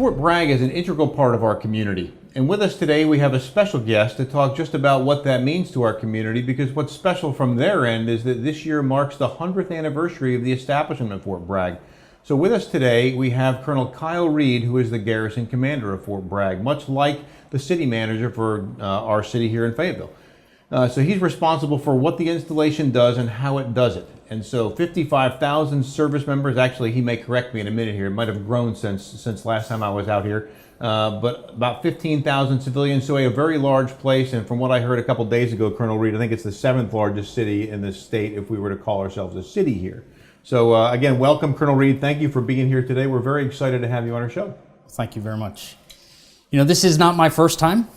Fort Bragg is an integral part of our community. And with us today, we have a special guest to talk just about what that means to our community, because what's special from their end is that this year marks the 100th anniversary of the establishment of Fort Bragg. So with us today, we have Colonel Kyle Reed, who is the Garrison Commander of Fort Bragg, much like the city manager for our city here in Fayetteville. So he's responsible for what the installation does and how it does it. And so 55,000 service members, actually he may correct me in a minute here, it might have grown since last time I was out here, but about 15,000 civilians, so a very large place. And from what I heard a couple days ago, Colonel Reed, I think it's the 7th largest city in the state if we were to call ourselves a city here. So again, welcome Colonel Reed, thank you for being here today. We're very excited to have you on our show. Thank you very much. You know, this is not my first time.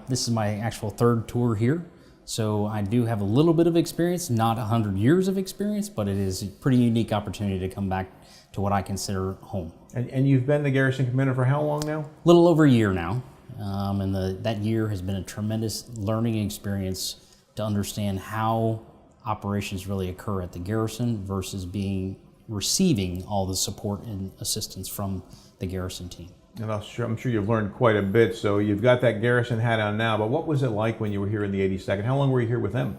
This is my actual third tour here. So I do have a little bit of experience, not 100 years of experience, but it is a pretty unique opportunity to come back to what I consider home. And you've been the Garrison Commander for how long now? A little over a year now. That year has been a tremendous learning experience to understand how operations really occur at the Garrison versus receiving all the support and assistance from the Garrison team. And I'm sure you've learned quite a bit. So you've got that Garrison hat on now, but what was it like when you were here in the 82nd? How long were you here with them?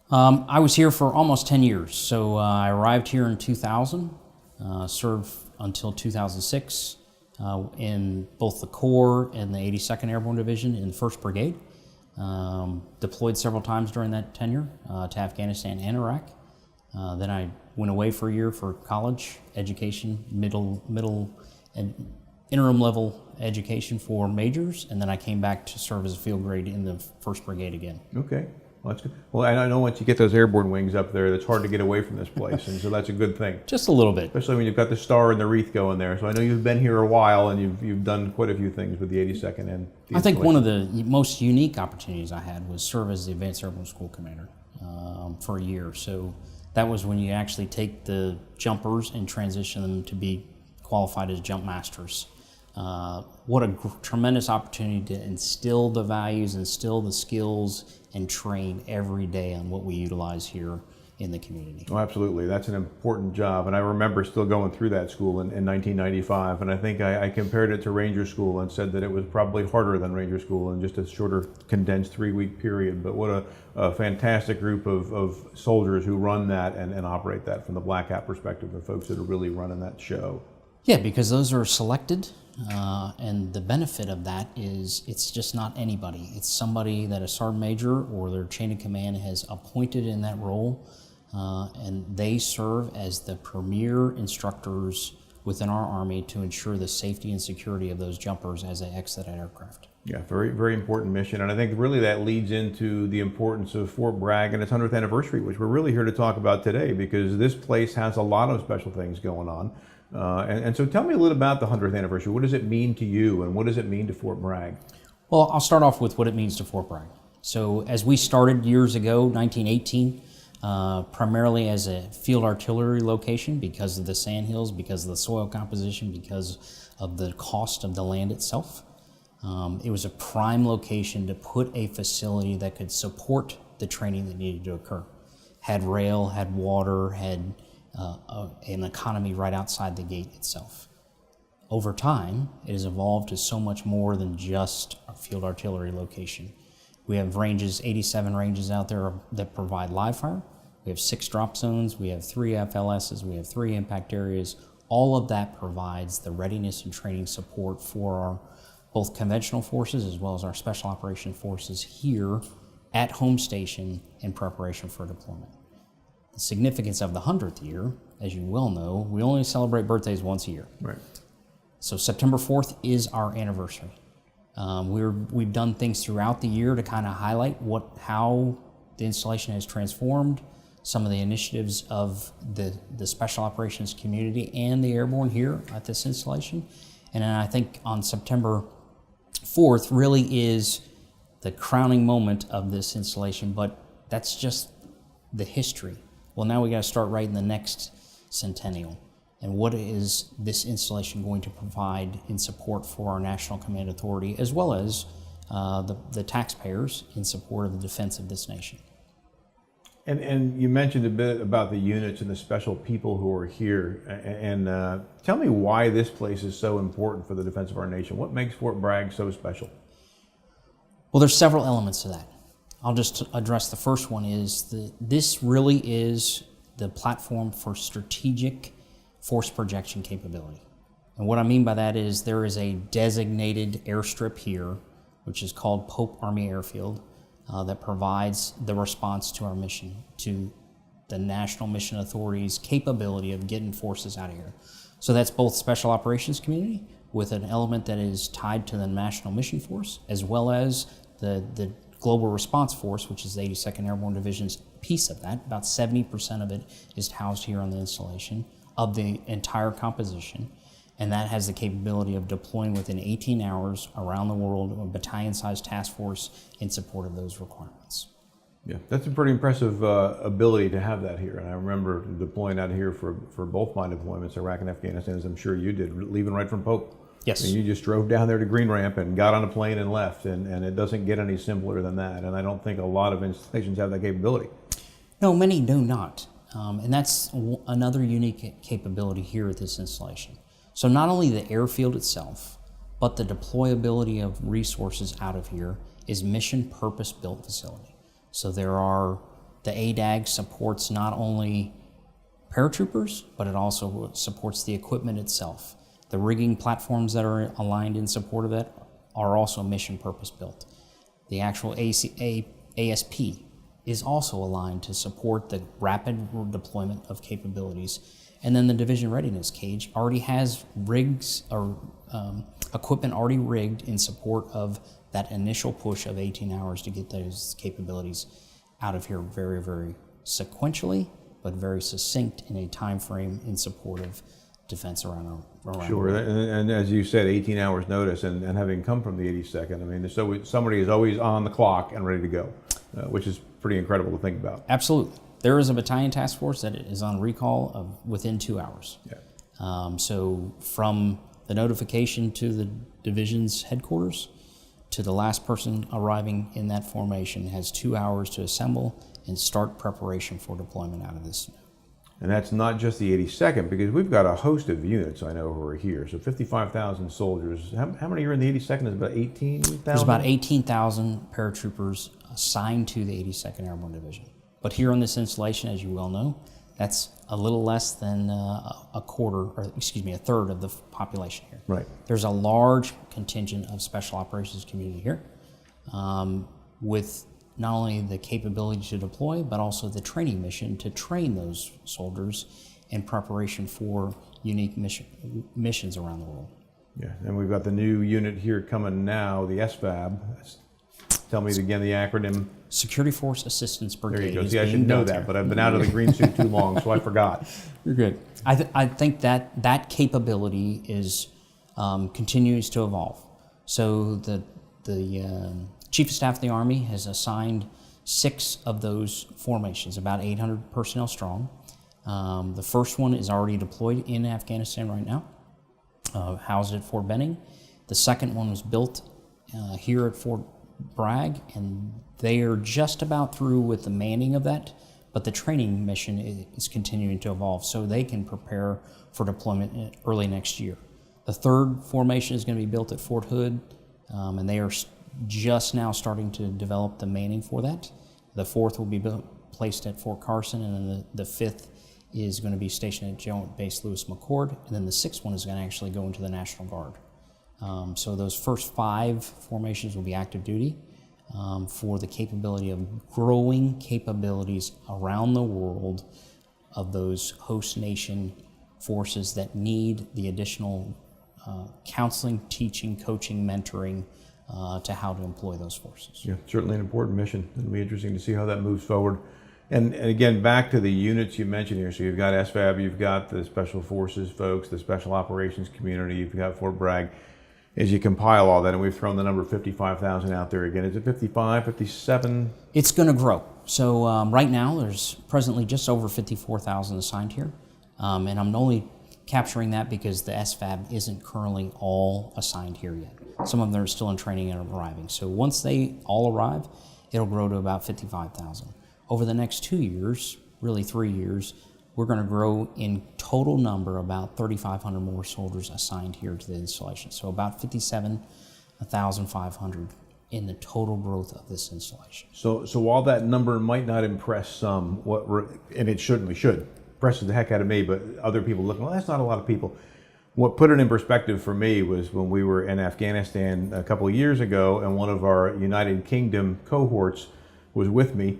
I was here for almost 10 years. So I arrived here in 2000, served until 2006 in both the Corps and the 82nd Airborne Division in the 1st Brigade. Deployed several times during that tenure to Afghanistan and Iraq. Then I went away for a year for college education, middle and interim level education for majors, and then I came back to serve as a field grade in the 1st Brigade again. Okay, well that's good. Well, and I know once you get those airborne wings up there, it's hard to get away from this place, and so that's a good thing. Just a little bit. Especially when you've got the star and the wreath going there. So I know you've been here a while, and you've done quite a few things with the 82nd and the I think one of the most unique opportunities I had was serve as the Advanced Airborne School Commander for a year. So that was when you actually take the jumpers and transition them to be qualified as jump masters. What a tremendous opportunity to instill the values, instill the skills, and train every day on what we utilize here in the community. Oh, absolutely. That's an important job. And I remember still going through that school in 1995. And I think I compared it to Ranger School and said that it was probably harder than Ranger School in just a shorter, condensed 3-week period. But what a fantastic group of soldiers who run that and operate that from the Black Hat perspective, the folks that are really running that show. Yeah, because those are selected, and the benefit of that is it's just not anybody. It's somebody that a sergeant major or their chain of command has appointed in that role, and they serve as the premier instructors within our Army to ensure the safety and security of those jumpers as they exit that aircraft. Yeah, very, very important mission. And I think really that leads into the importance of Fort Bragg and its 100th anniversary, which we're really here to talk about today, because this place has a lot of special things going on. And so tell me a little about the 100th anniversary. What does it mean to you, and what does it mean to Fort Bragg? Well, I'll start off with what it means to Fort Bragg. So as we started years ago, 1918, primarily as a field artillery location because of the sandhills, because of the soil composition, because of the cost of the land itself. It was a prime location to put a facility that could support the training that needed to occur. Had rail, had water, had an economy right outside the gate itself. Over time, it has evolved to so much more than just a field artillery location. We have ranges, 87 ranges out there that provide live fire. We have 6 drop zones, we have 3 FLSs, we have 3 impact areas. All of that provides the readiness and training support for our both conventional forces as well as our special operations forces here at home station in preparation for deployment. The significance of the 100th year, as you well know, we only celebrate birthdays once a year. Right. So September 4th is our anniversary. We've done things throughout the year to kind of highlight how the installation has transformed, some of the initiatives of the special operations community and the airborne here at this installation. And then I think on September 4th really is the crowning moment of this installation, but that's just the history. Well, now we got to start writing the next centennial. And what is this installation going to provide in support for our National Command Authority, as well as the taxpayers in support of the defense of this nation? And you mentioned a bit about the units and the special people who are here. And tell me why this place is so important for the defense of our nation. What makes Fort Bragg so special? Well, there's several elements to that. I'll just address the first one is this really is the platform for strategic force projection capability. And what I mean by that is there is a designated airstrip here, which is called Pope Army Airfield, that provides the response to our mission, to the National Mission Authority's capability of getting forces out of here. So that's both Special Operations Community with an element that is tied to the National Mission Force, as well as the Global Response Force, which is the 82nd Airborne Division's piece of that. About 70% of it is housed here on the installation of the entire composition. And that has the capability of deploying within 18 hours around the world a battalion-sized task force in support of those requirements. Yeah, that's a pretty impressive ability to have that here. And I remember deploying out here for both my deployments, Iraq and Afghanistan, as I'm sure you did, leaving right from Pope. Yes. And you just drove down there to Green Ramp and got on a plane and left. And it doesn't get any simpler than that. And I don't think a lot of installations have that capability. No, many do not. And that's another unique capability here at this installation. So not only the airfield itself, but the deployability of resources out of here is mission purpose-built facility. So the ADAG supports not only paratroopers, but it also supports the equipment itself. The rigging platforms that are aligned in support of that are also mission purpose-built. The actual ASP is also aligned to support the rapid deployment of capabilities. And then the division readiness cage already has rigs or equipment already rigged in support of that initial push of 18 hours to get those capabilities out of here very, very sequentially, but very succinct in a time frame in support of defense around Sure, and as you said, 18 hours notice, and having come from the 82nd, I mean, so somebody is always on the clock and ready to go, which is pretty incredible to think about. Absolutely. There is a battalion task force that is on recall of within 2 hours. Yeah. So from the notification to the division's headquarters to the last person arriving in that formation has 2 hours to assemble and start preparation for deployment out of this. And that's not just the 82nd, because we've got a host of units I know who are here. So 55,000 soldiers. How many are in the 82nd? Is about 18,000? There's about 18,000 paratroopers assigned to the 82nd Airborne Division. But here on this installation, as you well know, that's a little less than a third of the population here. Right. There's a large contingent of Special Operations Community here with not only the capability to deploy, but also the training mission to train those soldiers in preparation for unique missions around the world. Yeah, and we've got the new unit here coming now, the SFAB. Tell me again the acronym. Security Force Assistance Brigade. There you go. See, I should know that, but I've been out of the green suit too long, so I forgot. You're good. I think that capability is continues to evolve. So the Chief of Staff of the Army has assigned 6 of those formations, about 800 personnel strong. The first one is already deployed in Afghanistan right now, housed at Fort Benning. The second one was built here at Fort Bragg, and they are just about through with the manning of that, but the training mission is continuing to evolve so they can prepare for deployment early next year. The third formation is going to be built at Fort Hood, and they are just now starting to develop the manning for that. The fourth will be placed at Fort Carson, and then the fifth is going to be stationed at Joint Base Lewis McChord, and then the sixth one is going to actually go into the National Guard. So those first 5 formations will be active duty for the capability of growing capabilities around the world of those host nation forces that need the additional counseling, teaching, coaching, mentoring to how to employ those forces. Yeah, certainly an important mission. It'll be interesting to see how that moves forward. And again, back to the units you mentioned here. So you've got SFAB, you've got the Special Forces folks, the Special Operations Community, you've got Fort Bragg. As you compile all that, and we've thrown the number 55,000 out there again, is it 55, 57? It's going to grow. So right now, there's presently just over 54,000 assigned here. And I'm only capturing that because the SFAB isn't currently all assigned here yet. Some of them are still in training and arriving. So once they all arrive, it'll grow to about 55,000. Over the next 2 years, really 3 years, we're going to grow in total number about 3,500 more soldiers assigned here to the installation. So about 57,500 in the total growth of this installation. So while that number might not impress some, and it certainly should, impresses the heck out of me, but other people look, well, that's not a lot of people. What put it in perspective for me was when we were in Afghanistan a couple of years ago, and one of our United Kingdom cohorts was with me.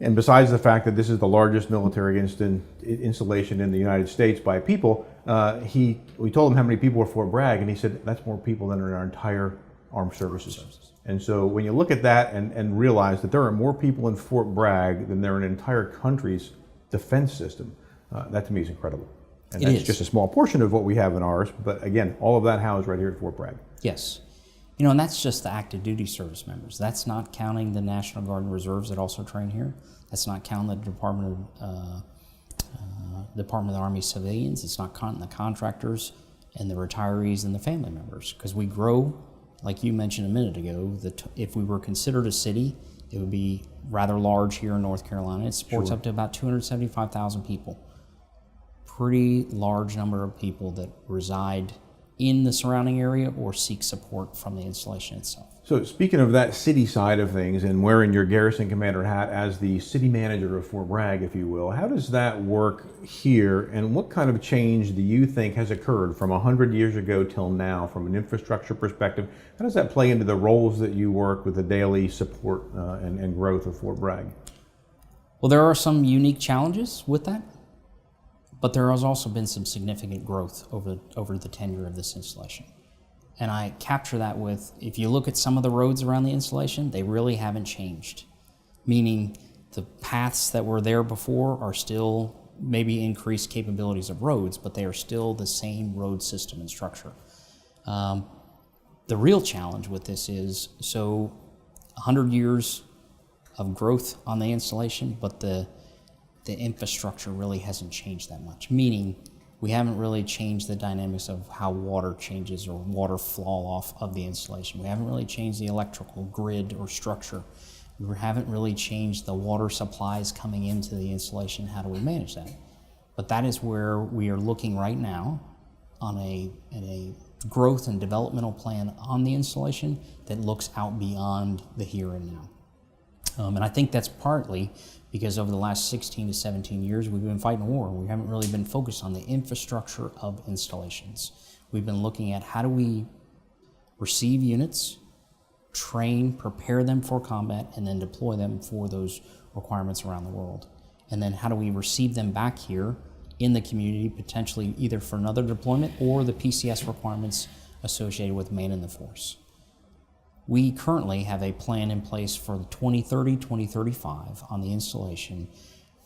And besides the fact that this is the largest military installation in the United States by people, we told him how many people were at Fort Bragg, and he said, that's more people than in our entire armed services. And so when you look at that and realize that there are more people in Fort Bragg than there are in an entire country's defense system, that to me is incredible. And that's just a small portion of what we have in ours, but again, all of that housed right here at Fort Bragg. Yes. You know, and that's just the active duty service members. That's not counting the National Guard and Reserves that also train here. That's not counting the Department of the Army civilians. It's not counting the contractors and the retirees and the family members. Because we grow, like you mentioned a minute ago, if we were considered a city, it would be rather large here in North Carolina. It supports up to about 275,000 people. Pretty large number of people that reside in the surrounding area or seek support from the installation itself. So speaking of that city side of things and wearing your Garrison Commander hat as the city manager of Fort Bragg, if you will, how does that work here, and what kind of change do you think has occurred from 100 years ago till now from an infrastructure perspective? How does that play into the roles that you work with the daily support and growth of Fort Bragg? Well, there are some unique challenges with that. But there has also been some significant growth over the tenure of this installation. And I capture that with, if you look at some of the roads around the installation, they really haven't changed. Meaning the paths that were there before are still maybe increased capabilities of roads, but they are still the same road system and structure. The real challenge with this is, so 100 years of growth on the installation, but the infrastructure really hasn't changed that much, meaning we haven't really changed the dynamics of how water changes or water flow off of the installation. We haven't really changed the electrical grid or structure. We haven't really changed the water supplies coming into the installation. How do we manage that? But that is where we are looking right now on a growth and developmental plan on the installation that looks out beyond the here and now. And I think that's partly because over the last 16 to 17 years, we've been fighting a war. We haven't really been focused on the infrastructure of installations. We've been looking at how do we receive units, train, prepare them for combat, and then deploy them for those requirements around the world. And then how do we receive them back here in the community, potentially either for another deployment or the PCS requirements associated with man in the force. We currently have a plan in place for 2030-2035 on the installation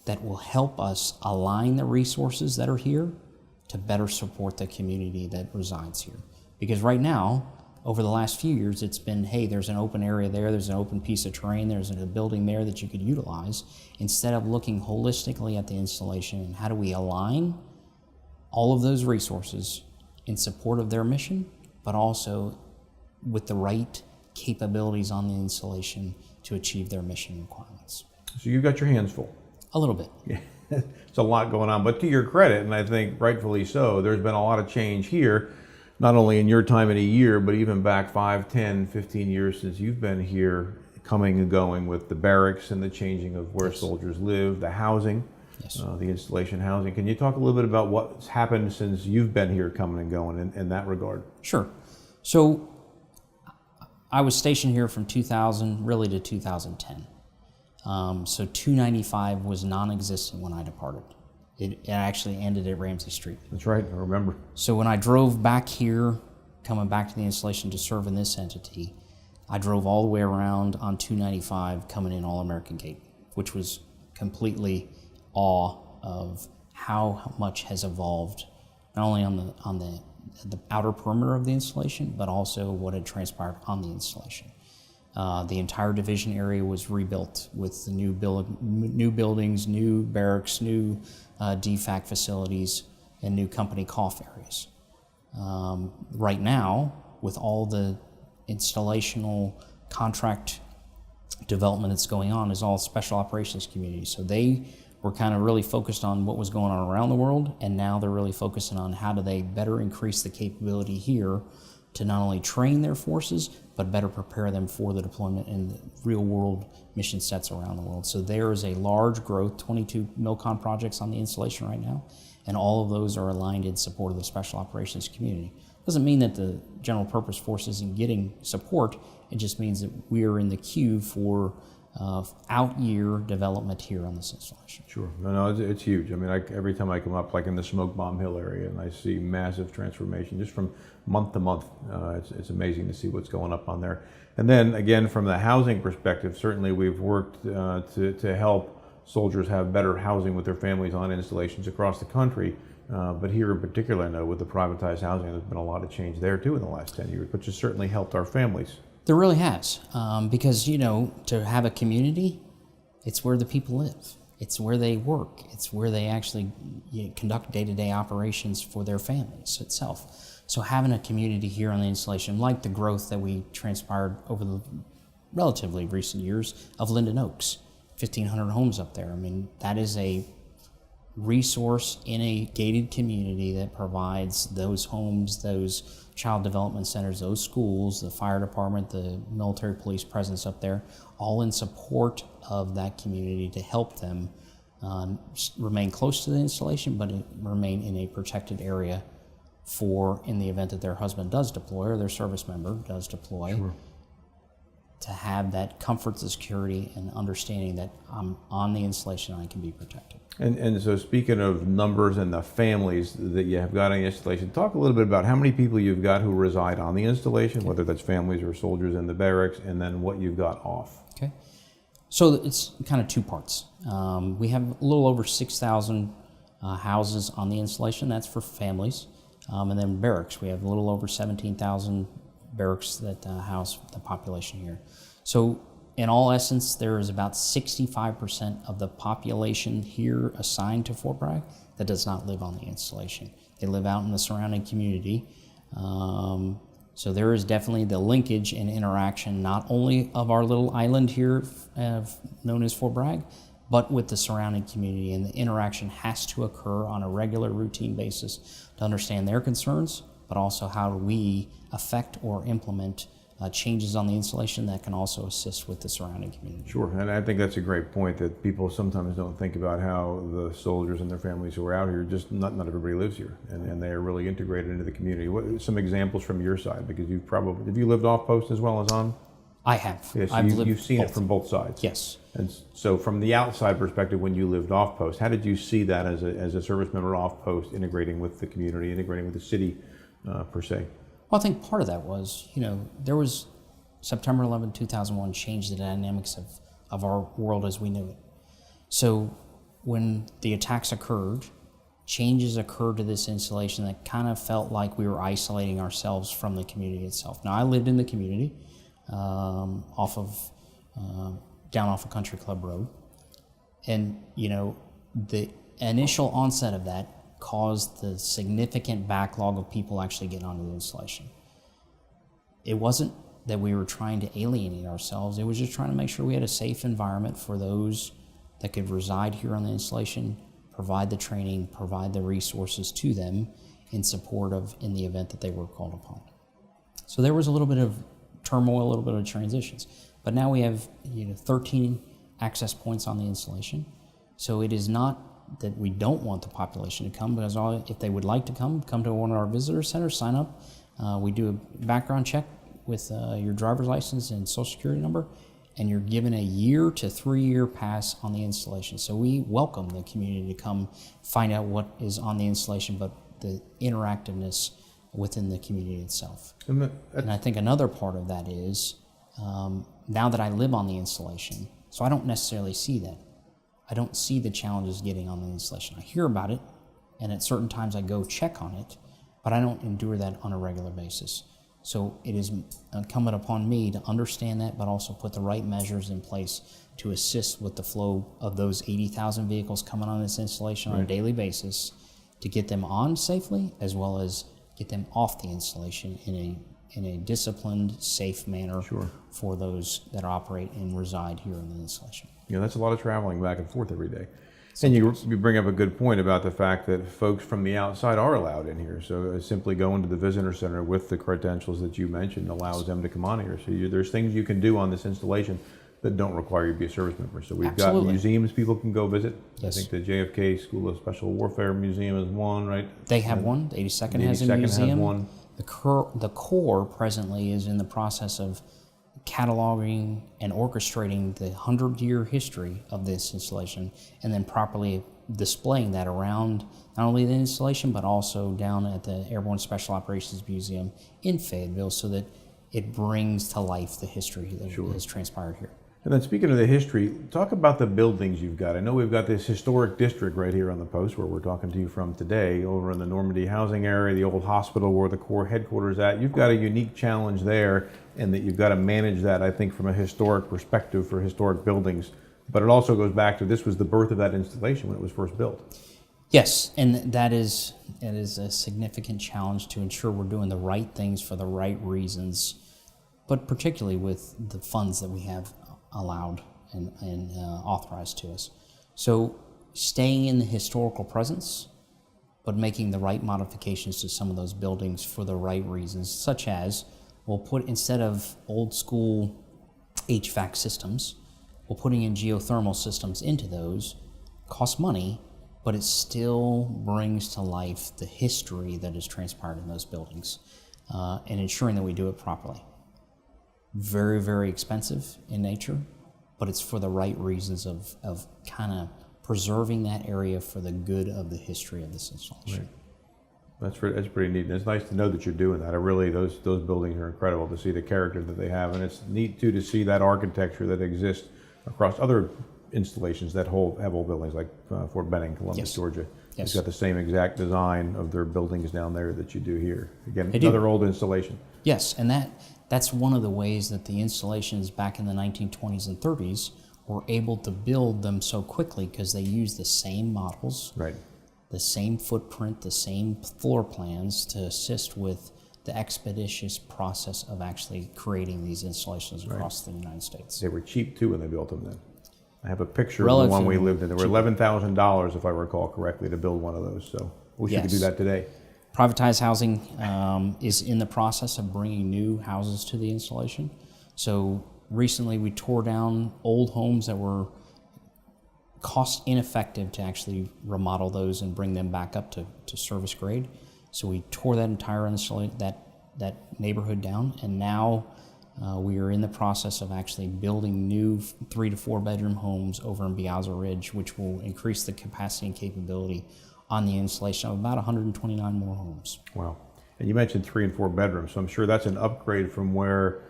that will help us align the resources that are here to better support the community that resides here. Because right now, over the last few years, it's been, hey, there's an open area there, there's an open piece of terrain, there's a building there that you could utilize, instead of looking holistically at the installation and how do we align all of those resources in support of their mission, but also with the right capabilities on the installation to achieve their mission requirements. So you've got your hands full. A little bit. Yeah, it's a lot going on, but to your credit, and I think rightfully so, there's been a lot of change here, not only in your time in a year, but even back 5, 10, 15 years since you've been here, coming and going with the barracks and the changing of where soldiers live, the housing, the installation housing. Can you talk a little bit about what's happened since you've been here coming and going in that regard? Sure. So I was stationed here from 2000 really to 2010. So 295 was non-existent when I departed. It actually ended at Ramsey Street. That's right, I remember. So when I drove back here, coming back to the installation to serve in this entity, I drove all the way around on 295 coming in All-American Gate, which was completely awe of how much has evolved, not only on the outer perimeter of the installation, but also what had transpired on the installation. The entire division area was rebuilt with the new buildings, new barracks, new DFAC facilities, and new company cough areas. Right now, with all the installational contract development that's going on is all special operations community. So they were kind of really focused on what was going on around the world, and now they're really focusing on how do they better increase the capability here to not only train their forces, but better prepare them for the deployment in the real world mission sets around the world. So there is a large growth, 22 MILCON projects on the installation right now, and all of those are aligned in support of the special operations community. Doesn't mean that the general purpose force isn't getting support, it just means that we are in the queue for out-year development here on this installation. Sure. No, it's huge. I mean, every time I come up, like in the Smoke Bomb Hill area, and I see massive transformation just from month to month. It's amazing to see what's going up on there. And then again, from the housing perspective, certainly we've worked to help soldiers have better housing with their families on installations across the country. But here in particular, I know with the privatized housing, there's been a lot of change there too in the last 10 years, which has certainly helped our families. There really has, because, you know, to have a community, it's where the people live. It's where they work. It's where they actually conduct day-to-day operations for their families itself. So having a community here on the installation, like the growth that we transpired over the relatively recent years of Linden Oaks, 1,500 homes up there. I mean, that is a resource in a gated community that provides those homes, those child development centers, those schools, the fire department, the military police presence up there, all in support of that community to help them remain close to the installation, but remain in a protected area for, in the event that their husband does deploy or their service member does deploy. Sure. To have that comfort, the security, and understanding that I'm on the installation and I can be protected. And so speaking of numbers and the families that you have got on the installation, talk a little bit about how many people you've got who reside on the installation, whether that's families or soldiers in the barracks, and then what you've got off. Okay. So it's kind of two parts. We have a little over 6,000 houses on the installation. That's for families. And then barracks, we have a little over 17,000 barracks that house the population here. So in all essence, there is about 65% of the population here assigned to Fort Bragg that does not live on the installation. They live out in the surrounding community. So there is definitely the linkage and interaction, not only of our little island here known as Fort Bragg, but with the surrounding community, and the interaction has to occur on a regular, routine basis to understand their concerns, but also how do we affect or implement changes on the installation that can also assist with the surrounding community. Sure, and I think that's a great point, that people sometimes don't think about how the soldiers and their families who are out here, just not everybody lives here, and they are really integrated into the community. What some examples from your side, because you've probably, have you lived off post as well as on? I have. Yes, you've seen it from both sides. Yes. And so from the outside perspective, when you lived off post, how did you see that as a service member off post, integrating with the community, integrating with the city per se? Well, I think part of that was, you know, there was September 11, 2001 changed the dynamics of our world as we knew it. So when the attacks occurred, changes occurred to this installation that kind of felt like we were isolating ourselves from the community itself. Now, I lived in the community down off of Country Club Road. And, you know, the initial onset of that caused the significant backlog of people actually getting onto the installation. It wasn't that we were trying to alienate ourselves, it was just trying to make sure we had a safe environment for those that could reside here on the installation, provide the training, provide the resources to them in support of, in the event that they were called upon. So there was a little bit of turmoil, a little bit of transitions. But now we have 13 access points on the installation. So it is not that we don't want the population to come, because if they would like to come to one of our visitor centers, sign up. We do a background check with your driver's license and social security number, and you're given a 1 to 3 year pass on the installation. So we welcome the community to come find out what is on the installation, but the interactiveness within the community itself. And I think another part of that is, now that I live on the installation, so I don't necessarily see that. I don't see the challenges getting on the installation. I hear about it, and at certain times I go check on it, but I don't endure that on a regular basis. So it is incumbent upon me to understand that, but also put the right measures in place to assist with the flow of those 80,000 vehicles coming on this installation on a daily basis, to get them on safely, as well as get them off the installation in a in a disciplined, safe manner Sure. for those that operate and reside here in the installation. That's a lot of traveling back and forth every day. And you bring up a good point about the fact that folks from the outside are allowed in here. So simply going to the visitor center with the credentials that you mentioned allows them to come on here. So there's things you can do on this installation that don't require you to be a service member. So we've got museums people can go visit. Yes. I think the JFK School of Special Warfare Museum is one, right? They have one. The 82nd has a 82nd museum. has one. The Corps presently is in the process of cataloging and orchestrating the 100-year history of this installation, and then properly displaying that around not only the installation but also down at the Airborne Special Operations Museum in Fayetteville, so that it brings to life the history that has transpired here. And then speaking of the history, talk about the buildings you've got. I know we've got this historic district right here on the post where we're talking to you from today, over in the Normandy housing area, the old hospital where the Corps headquarters at. You've got a unique challenge there, and that you've got to manage that, I think, from a historic perspective for historic buildings. But it also goes back to this was the birth of that installation when it was first built. Yes, and that is a significant challenge to ensure we're doing the right things for the right reasons, but particularly with the funds that we have allowed and authorized to us. So staying in the historical presence, but making the right modifications to some of those buildings for the right reasons, such as we'll put, instead of old school HVAC systems, we're putting in geothermal systems into those. Costs money, but it still brings to life the history that has transpired in those buildings, and ensuring that we do it properly. Very, very expensive in nature, but it's for the right reasons of kind of preserving that area for the good of the history of this installation. Right. That's pretty neat. And it's nice to know that you're doing that. Those buildings are incredible to see the character that they have, and it's neat too to see that architecture that exists across other installations that have old buildings like Fort Benning, Columbus, Georgia. It's got the same exact design of their buildings down there that you do here. Again, another old installation. Yes, and that's one of the ways that the installations back in the 1920s and 30s were able to build them so quickly, because they used the same models, right, the same footprint, the same floor plans to assist with the expeditious process of actually creating these installations across the United States. They were cheap too when they built them then. I have a picture of the one we lived in. They were $11,000, if I recall correctly, to build one of those. So wish you could do that today. Privatized housing is in the process of bringing new houses to the installation. So recently we tore down old homes that were cost ineffective to actually remodel those and bring them back up to service grade. So we tore that entire that neighborhood down, and now we are in the process of actually building new 3 to 4 bedroom homes over in Piazza Ridge, which will increase the capacity and capability on the installation of about 129 more homes. Wow. And you mentioned 3 and 4 bedrooms, so I'm sure that's an upgrade from where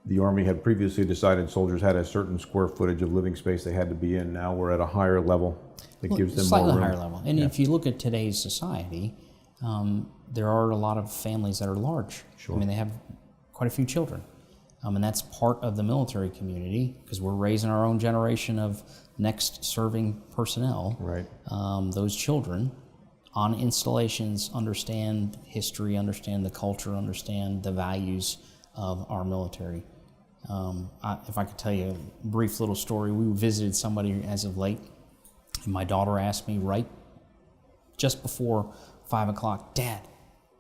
the Army had previously decided soldiers had a certain square footage of living space they had to be in. Now we're at a higher level that gives them more room. Slightly higher level. And if you look at today's society, there are a lot of families that are large. Sure. I mean, they have quite a few children. And that's part of the military community, because we're raising our own generation of next serving personnel. Right. Those children on installations understand history, understand the culture, understand the values of our military. If I could tell you a brief little story, we visited somebody as of late, and my daughter asked me right just before 5 o'clock, "Dad,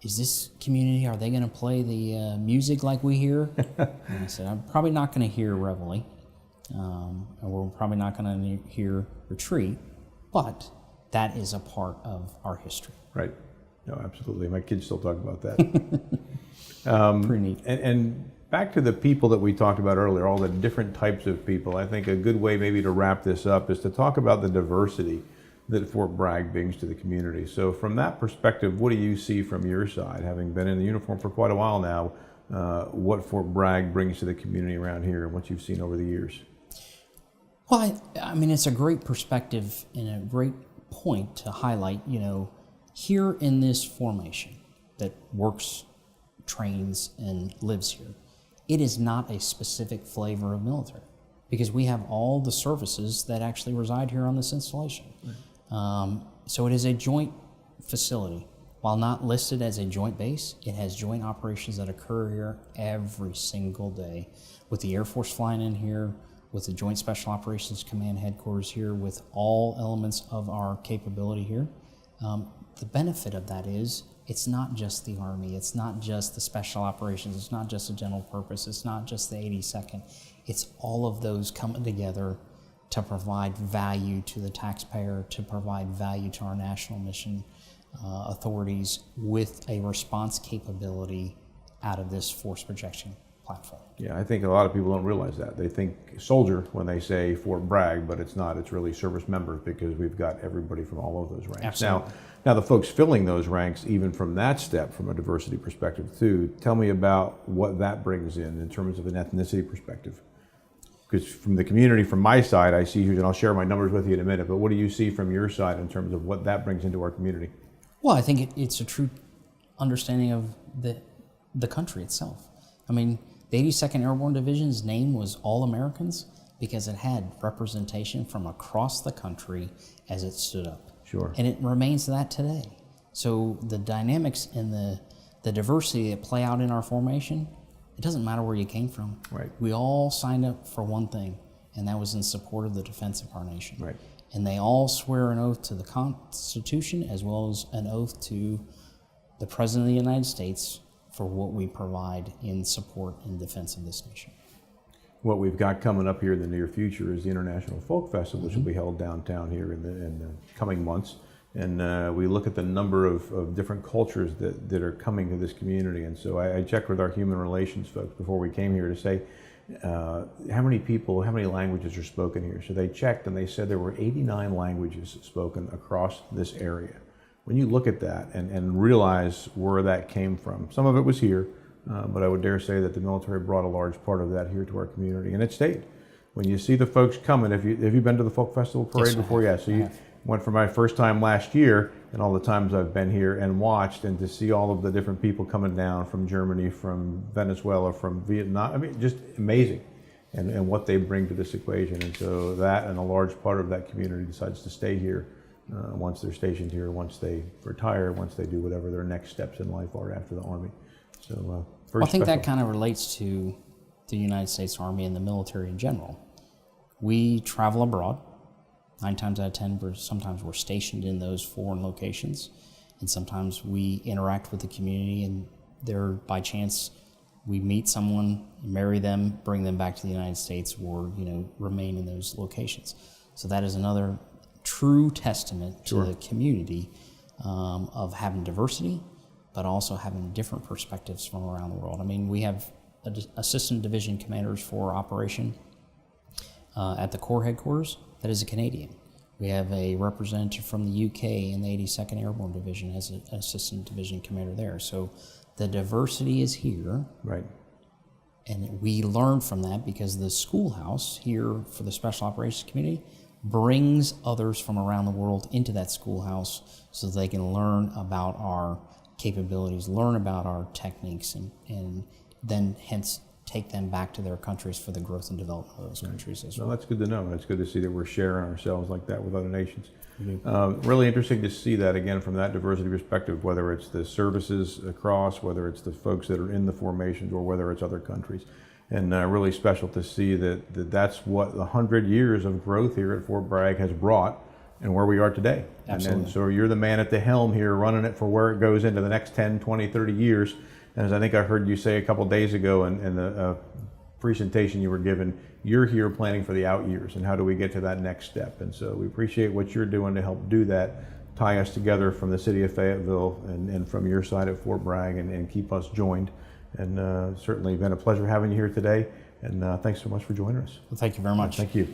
is this community, are they going to play the music like we hear?" And I said, "I'm probably not going to hear Reveille, and we're probably not going to hear Retreat, but that is a part of our history." Right. No, absolutely. My kids still talk about that. Pretty neat. And back to the people that we talked about earlier, all the different types of people. I think a good way maybe to wrap this up is to talk about the diversity that Fort Bragg brings to the community. So from that perspective, what do you see from your side, having been in the uniform for quite a while now, what Fort Bragg brings to the community around here and what you've seen over the years? Well, I mean, it's a great perspective and a great point to highlight, here in this formation that works, trains, and lives here, it is not a specific flavor of military, because we have all the services that actually reside here on this installation. So it is a joint facility. while not listed as a joint base, it has joint operations that occur here every single day, with the Air Force flying in here, with the Joint Special Operations Command headquarters here, with all elements of our capability here. The benefit of that is it's not just the Army, it's not just the Special Operations, it's not just the General Purpose, it's not just the 82nd, it's all of those coming together to provide value to the taxpayer, to provide value to our national mission authorities with a response capability out of this force projection platform. Yeah, I think a lot of people don't realize that. They think soldier when they say Fort Bragg, but it's not. It's really service members, because we've got everybody from all of those ranks. Absolutely. Now the folks filling those ranks, even from that step, from a diversity perspective too, tell me about what that brings in terms of an ethnicity perspective. Because from the community, from my side, I see here, and I'll share my numbers with you in a minute, but what do you see from your side in terms of what that brings into our community? Well, I think it's a true understanding of the country itself. I mean, the 82nd Airborne Division's name was All Americans because it had representation from across the country as it stood up. Sure. And it remains that today. So the dynamics and the diversity that play out in our formation, it doesn't matter where you came from. Right. We all signed up for one thing, and that was in support of the defense of our nation. Right. And they all swear an oath to the Constitution as well as an oath to the President of the United States for what we provide in support and defense of this nation. What we've got coming up here in the near future is the International Folk Festival, which will be held downtown here in the coming months. And we look at the number of different cultures that are coming to this community. And so I checked with our human relations folks before we came here to say, how many languages are spoken here? So they checked and they said there were 89 languages spoken across this area. When you look at that and realize where that came from, some of it was here, but I would dare say that the military brought a large part of that here to our community, and it stayed. When you see the folks coming, have you been to the Folk Festival Parade before? Yeah, so you went for my first time last year, and all the times I've been here and watched, and to see all of the different people coming down from Germany, from Venezuela, from Vietnam, I mean, just amazing, and what they bring to this equation. And so that, and a large part of that community decides to stay here once they're stationed here, once they retire, once they do whatever their next steps in life are after the Army. So well, I think that kind of relates to the United States Army and the military in general. We travel abroad. 9 times out of 10, sometimes we're stationed in those foreign locations, and sometimes we interact with the community, and there, by chance, we meet someone, marry them, bring them back to the United States, or remain in those locations. So that is another true testament to the community of having diversity, but also having different perspectives from around the world. I mean, we have assistant division commanders for operation at the Corps headquarters that is a Canadian. We have a representative from the UK in the 82nd Airborne Division as an assistant division commander there. So the diversity is here. Right. And we learn from that because the schoolhouse here for the Special Operations Community brings others from around the world into that schoolhouse so they can learn about our capabilities, learn about our techniques, and then hence take them back to their countries for the growth and development of those countries as well. Well, that's good to know. It's good to see that we're sharing ourselves like that with other nations. Really interesting to see that again from that diversity perspective, whether it's the services across, whether it's the folks that are in the formations, or whether it's other countries. And really special to see that's what the 100 years of growth here at Fort Bragg has brought and where we are today. Absolutely. And so you're the man at the helm here running it for where it goes into the next 10, 20, 30 years. And as I think I heard you say a couple days ago in the presentation you were given, you're here planning for the out years and how do we get to that next step. And so we appreciate what you're doing to help do that, tie us together from the City of Fayetteville and from your side at Fort Bragg and keep us joined. And certainly been a pleasure having you here today. And thanks so much for joining us. Well, thank you very much. Thank you.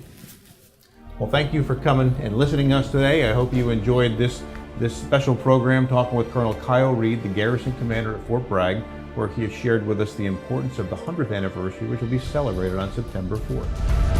Well, thank you for coming and listening to us today. I hope you enjoyed this special program talking with Colonel Kyle Reed, the Garrison Commander at Fort Bragg, where he has shared with us the importance of the 100th anniversary, which will be celebrated on September 4th.